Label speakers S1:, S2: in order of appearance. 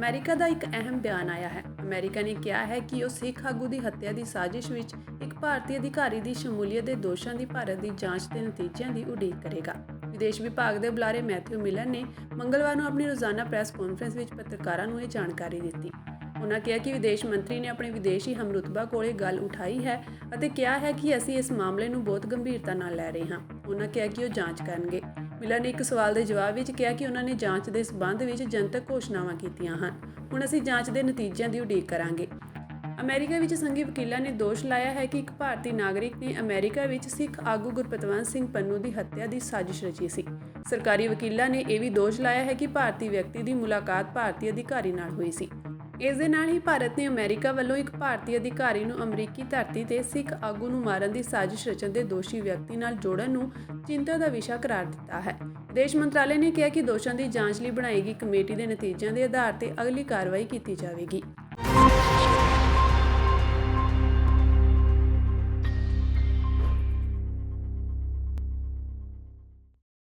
S1: America ਦਾ ਇੱਕ ਅਹਿਮ ਬਿਆਨ ਆਇਆ ਹੈ। ਅਮਰੀਕਾ ਨੇ ਕਿਹਾ ਹੈ ਕਿ ਉਹ ਸਿੱਖ ਆਗੂ ਦੀ ਹੱਤਿਆ ਦੀ ਸਾਜ਼ਿਸ਼ ਵਿੱਚ ਇੱਕ ਭਾਰਤੀ ਅਧਿਕਾਰੀ ਦੀ ਸ਼ਮੂਲੀਅਤ ਦੇ ਦੋਸ਼ਾਂ ਦੀ ਭਾਰਤ ਦੀ ਜਾਂਚ ਦੇ ਨਤੀਜਿਆਂ ਦੀ ਉਡੀਕ ਕਰੇਗਾ। ਵਿਦੇਸ਼ ਵਿਭਾਗ ਦੇ ਬੁਲਾਰੇ ਮੈਥਿਊ ਮਿਲਰ ਨੇ ਮੰਗਲਵਾਰ ਨੂੰ ਆਪਣੀ ਰੋਜ਼ਾਨਾ ਪ੍ਰੈਸ ਕਾਨਫਰੰਸ ਵਿੱਚ ਪੱਤਰਕਾਰਾਂ ਨੂੰ ਇਹ ਜਾਣਕਾਰੀ ਦਿੱਤੀ। ਉਨ੍ਹਾਂ ਕਿਹਾ ਕਿ ਵਿਦੇਸ਼ ਮੰਤਰੀ ਨੇ ਆਪਣੇ ਵਿਦੇਸ਼ੀ ਹਮਰੁਤਬਾ ਕੋਲ ਇਹ ਗੱਲ ਉਠਾਈ ਹੈ ਅਤੇ ਕਿਹਾ ਹੈ ਕਿ ਅਸੀਂ ਇਸ ਮਾਮਲੇ ਨੂੰ ਬਹੁਤ ਗੰਭੀਰਤਾ ਨਾਲ ਲੈ ਰਹੇ ਹਾਂ। ਉਨ੍ਹਾਂ ਕਿਹਾ ਕਿ ਉਹ ਜਾਂਚ ਕਰਨਗੇ। ਮਿਲਰ ਨੇ ਇੱਕ ਸਵਾਲ ਦੇ ਜਵਾਬ ਵਿੱਚ ਕਿਹਾ ਕਿ ਉਨ੍ਹਾਂ ਨੇ ਜਾਂਚ ਦੇ ਸਬੰਧ ਵਿੱਚ ਜਨਤਕ ਘੋਸ਼ਣਾਵਾਂ ਕੀਤੀਆਂ ਹਨ। ਹੁਣ ਅਸੀਂ ਜਾਂਚ ਦੇ ਨਤੀਜਿਆਂ ਦੀ ਉਡੀਕ ਕਰਾਂਗੇ। ਅਮਰੀਕਾ ਵਿੱਚ ਸੰਘੀ ਵਕੀਲਾਂ ਨੇ ਦੋਸ਼ ਲਾਇਆ ਹੈ ਕਿ ਇੱਕ ਭਾਰਤੀ ਨਾਗਰਿਕ ਨੇ ਅਮਰੀਕਾ ਵਿੱਚ ਸਿੱਖ ਆਗੂ ਗੁਰਪਤਵੰਤ ਸਿੰਘ ਪੰਨੂ ਦੀ ਹੱਤਿਆ ਦੀ ਸਾਜ਼ਿਸ਼ ਰਚੀ ਸੀ। ਸਰਕਾਰੀ ਵਕੀਲਾਂ ਨੇ ਇਹ ਵੀ ਦੋਸ਼ ਲਾਇਆ ਹੈ ਕਿ ਭਾਰਤੀ ਵਿਅਕਤੀ ਦੀ ਮੁਲਾਕਾਤ ਭਾਰਤੀ ਅਧਿਕਾਰੀ ਨਾਲ ਹੋਈ ਸੀ। ਇਸ ਦੇ ਨਾਲ ਹੀ ਭਾਰਤ ਨੇ ਅਮਰੀਕਾ ਵੱਲੋਂ ਇੱਕ ਭਾਰਤੀ ਅਧਿਕਾਰੀ ਨੂੰ ਅਮਰੀਕੀ ਧਰਤੀ ਤੇ ਸਿੱਖ ਆਗੂ ਨੂੰ ਮਾਰਨ ਦੀ ਸਾਜ਼ਿਸ਼ ਰਚਣ ਦੇ ਦੋਸ਼ੀ ਵਿਅਕਤੀ ਨਾਲ ਜੋੜਨ ਨੂੰ ਚਿੰਤਾ ਦਾ ਵਿਸ਼ਾ ਕਰਾਰ ਦਿੱਤਾ ਹੈ। ਵਿਦੇਸ਼ ਮੰਤਰਾਲੇ ਨੇ ਕਿਹਾ ਕਿ ਦੋਸ਼ਾਂ ਦੀ ਜਾਂਚ ਲਈ ਬਣਾਈ ਗਈ ਕਮੇਟੀ ਦੇ ਨਤੀਜਿਆਂ ਦੇ ਆਧਾਰ ਤੇ ਅਗਲੀ ਕਾਰਵਾਈ ਕੀਤੀ ਜਾਵੇਗੀ।